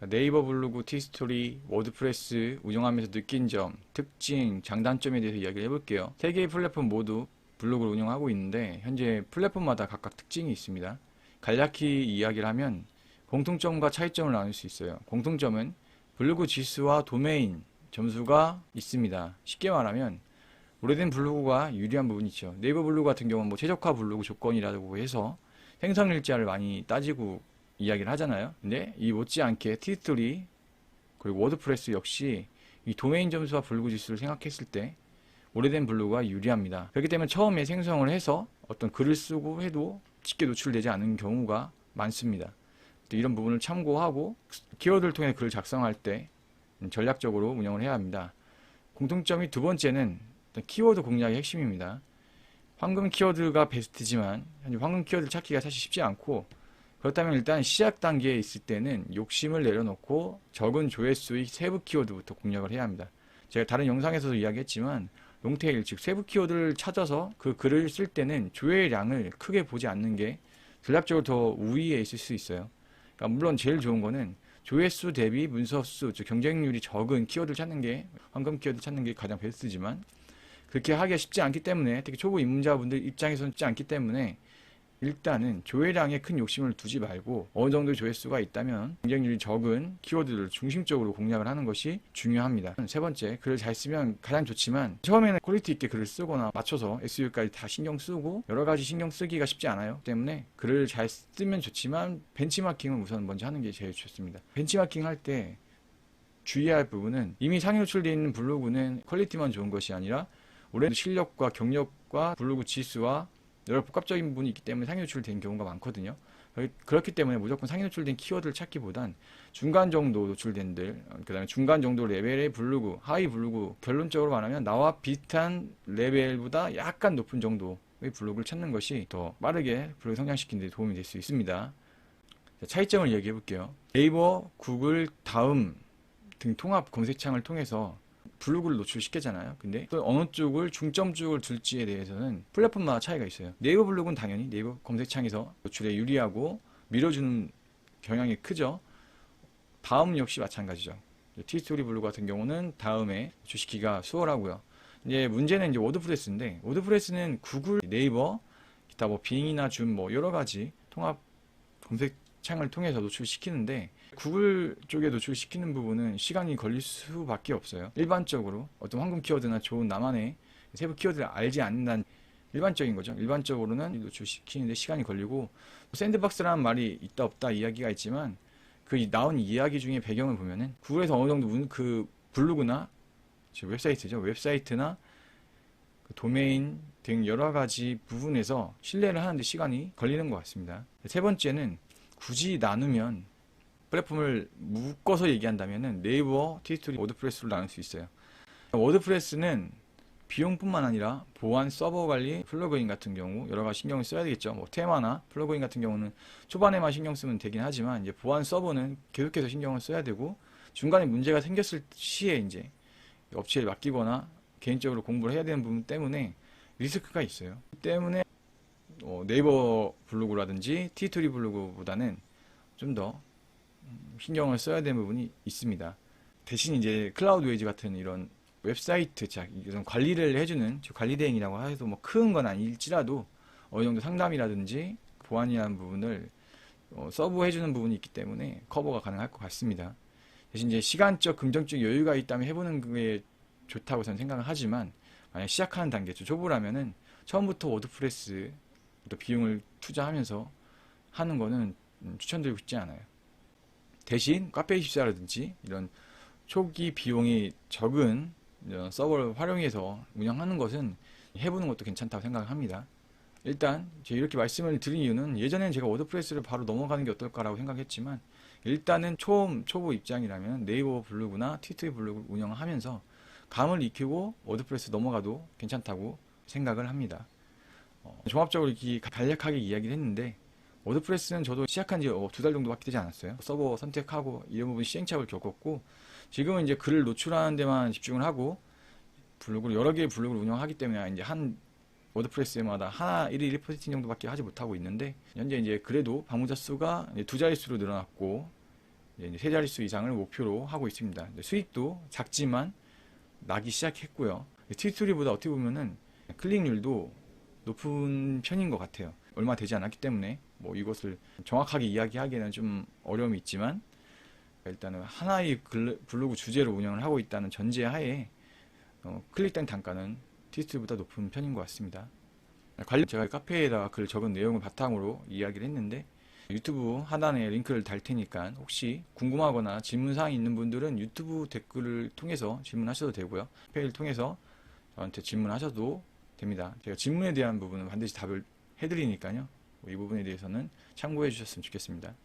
네이버 블로그, 티스토리, 워드프레스 운영하면서 느낀 점, 특징, 장단점에 대해서 이야기를 해볼게요. 세 개의 플랫폼 모두 블로그를 운영하고 있는데 현재 플랫폼마다 각각 특징이 있습니다. 간략히 이야기를 하면 공통점과 차이점을 나눌 수 있어요. 공통점은 블로그 지수와 도메인 점수가 있습니다. 쉽게 말하면 오래된 블로그가 유리한 부분이 있죠. 네이버 블로그 같은 경우는 뭐 최적화 블로그 조건이라고 해서 생성일자를 많이 따지고 이야기를 하잖아요. 근데 이 못지않게 티스토리 그리고 워드프레스 역시 이 도메인 점수와 블로그 지수를 생각했을 때 오래된 블로그가 유리합니다. 그렇기 때문에 처음에 생성을 해서 어떤 글을 쓰고 해도 쉽게 노출되지 않는 경우가 많습니다. 이런 부분을 참고하고 키워드를 통해 글을 작성할 때 전략적으로 운영을 해야 합니다. 공통점이 두 번째는 키워드 공략의 핵심입니다. 황금 키워드가 베스트지만 현재 황금 키워드를 찾기가 사실 쉽지 않고, 그렇다면 일단 시작 단계에 있을 때는 욕심을 내려놓고 적은 조회수의 세부 키워드부터 공략을 해야 합니다. 제가 다른 영상에서도 이야기했지만 롱테일 즉 세부 키워드를 찾아서 그 글을 쓸 때는 조회량을 크게 보지 않는 게 전략적으로 더 우위에 있을 수 있어요. 그러니까 물론 제일 좋은 거는 조회수 대비 문서수 즉 경쟁률이 적은 키워드를 찾는 게, 황금 키워드 찾는 게 가장 베스트지만 그렇게 하기가 쉽지 않기 때문에, 특히 초보 입문자분들 입장에서는 쉽지 않기 때문에 일단은 조회량에 큰 욕심을 두지 말고 어느 정도 조회수가 있다면 경쟁률이 적은 키워드를 중심적으로 공략을 하는 것이 중요합니다. 세 번째, 글을 잘 쓰면 가장 좋지만 처음에는 퀄리티 있게 글을 쓰거나 맞춰서 SEO까지 다 신경 쓰고 여러 가지 신경 쓰기가 쉽지 않아요. 때문에 글을 잘 쓰면 좋지만 벤치마킹을 우선 먼저 하는 게 제일 좋습니다. 벤치마킹 할 때 주의할 부분은 이미 상위 노출되어 있는 블로그는 퀄리티만 좋은 것이 아니라 올해 실력과 경력과 블로그 지수와 여러 복합적인 부분이 있기 때문에 상위 노출된 경우가 많거든요. 그렇기 때문에 무조건 상위 노출된 키워드를 찾기보단 중간 정도 노출된들, 그 다음에 중간 정도 레벨의 블로그, 하위 블로그, 결론적으로 말하면 나와 비슷한 레벨보다 약간 높은 정도의 블로그를 찾는 것이 더 빠르게 블로그 성장시키는 데 도움이 될 수 있습니다. 차이점을 이야기해 볼게요. 네이버, 구글, 다음 등 통합 검색창을 통해서 블로그를 노출시키잖아요. 근데 또 어느 쪽을 중점 쪽을 둘지에 대해서는 플랫폼마다 차이가 있어요. 네이버 블로그는 당연히 네이버 검색창에서 노출에 유리하고 밀어주는 경향이 크죠. 다음 역시 마찬가지죠. 티스토리 블로그 같은 경우는 다음에 노출시키기가 수월하고요. 이제 문제는 이제 워드프레스인데, 워드프레스는 구글, 네이버, 기타 뭐 빙이나 줌 뭐 여러 가지 통합 검색창을 통해서 노출시키는데, 구글 쪽에 노출시키는 부분은 시간이 걸릴 수밖에 없어요. 일반적으로 어떤 황금 키워드나 좋은 나만의 세부 키워드를 알지 않는다는 일반적인 거죠. 일반적으로는 노출시키는데 시간이 걸리고, 샌드박스라는 말이 있다 없다 이야기가 있지만 그 나온 이야기 중에 배경을 보면은 구글에서 어느 정도 그 블로그나 웹사이트죠. 웹사이트나 그 도메인 등 여러 가지 부분에서 신뢰를 하는데 시간이 걸리는 것 같습니다. 세 번째는 굳이 나누면 플랫폼을 묶어서 얘기한다면 네이버, 티스토리, 워드프레스로 나눌 수 있어요. 워드프레스는 비용뿐만 아니라 보안, 서버 관리, 플러그인 같은 경우 여러 가지 신경을 써야 되겠죠. 뭐 테마나 플러그인 같은 경우는 초반에만 신경 쓰면 되긴 하지만 이제 보안, 서버는 계속해서 신경을 써야 되고, 중간에 문제가 생겼을 시에 이제 업체에 맡기거나 개인적으로 공부를 해야 되는 부분 때문에 리스크가 있어요. 때문에 네이버 블로그라든지 티스토리 블로그보다는 좀 더 신경을 써야 되는 부분이 있습니다. 대신 이제 클라우드웨이즈 같은 이런 웹사이트, 이런 관리를 해주는 관리 대행이라고 해도 뭐 큰 건 아닐지라도 어느 정도 상담이라든지 보안이라는 부분을 서브해주는 부분이 있기 때문에 커버가 가능할 것 같습니다. 대신 이제 시간적, 긍정적 여유가 있다면 해보는 게 좋다고 저는 생각을 하지만, 만약 시작하는 단계, 초보라면은 처음부터 워드프레스 비용을 투자하면서 하는 거는 추천드리고 싶지 않아요. 대신 카페24라든지 이런 초기 비용이 적은 이런 서버를 활용해서 운영하는 것은 해보는 것도 괜찮다고 생각을 합니다. 일단 제가 이렇게 말씀을 드린 이유는, 예전에는 제가 워드프레스를 바로 넘어가는 게 어떨까라고 생각했지만 일단은 초보 입장이라면 네이버 블로그나 티스토리 블로그를 운영하면서 감을 익히고 워드프레스 넘어가도 괜찮다고 생각을 합니다. 종합적으로 이렇게 간략하게 이야기를 했는데, 워드프레스는 저도 시작한 지 2달 정도밖에 되지 않았어요. 서버 선택하고 이런 부분 시행착오를 겪었고, 지금은 이제 글을 노출하는 데만 집중을 하고 블로그를 여러 개의 블로그를 운영하기 때문에 이제 한 워드프레스마다 하나 1일 1포스팅 정도밖에 하지 못하고 있는데, 현재 이제 그래도 방문자 수가 이제 2자릿수로 늘어났고 이제 세 자릿수 이상을 목표로 하고 있습니다. 수익도 작지만 나기 시작했고요. 티스토리보다 어떻게 보면은 클릭률도 높은 편인 것 같아요. 얼마 되지 않았기 때문에 뭐 이것을 정확하게 이야기하기에는 좀 어려움이 있지만, 일단은 하나의 블로그 주제로 운영을 하고 있다는 전제하에 클릭된 단가는 티스토리보다 높은 편인 것 같습니다. 제가 카페에다가 글 적은 내용을 바탕으로 이야기를 했는데, 유튜브 하단에 링크를 달 테니까 혹시 궁금하거나 질문사항이 있는 분들은 유튜브 댓글을 통해서 질문하셔도 되고요. 카페를 통해서 저한테 질문하셔도 됩니다. 제가 질문에 대한 부분은 반드시 답을 해드리니까요. 이 부분에 대해서는 참고해 주셨으면 좋겠습니다.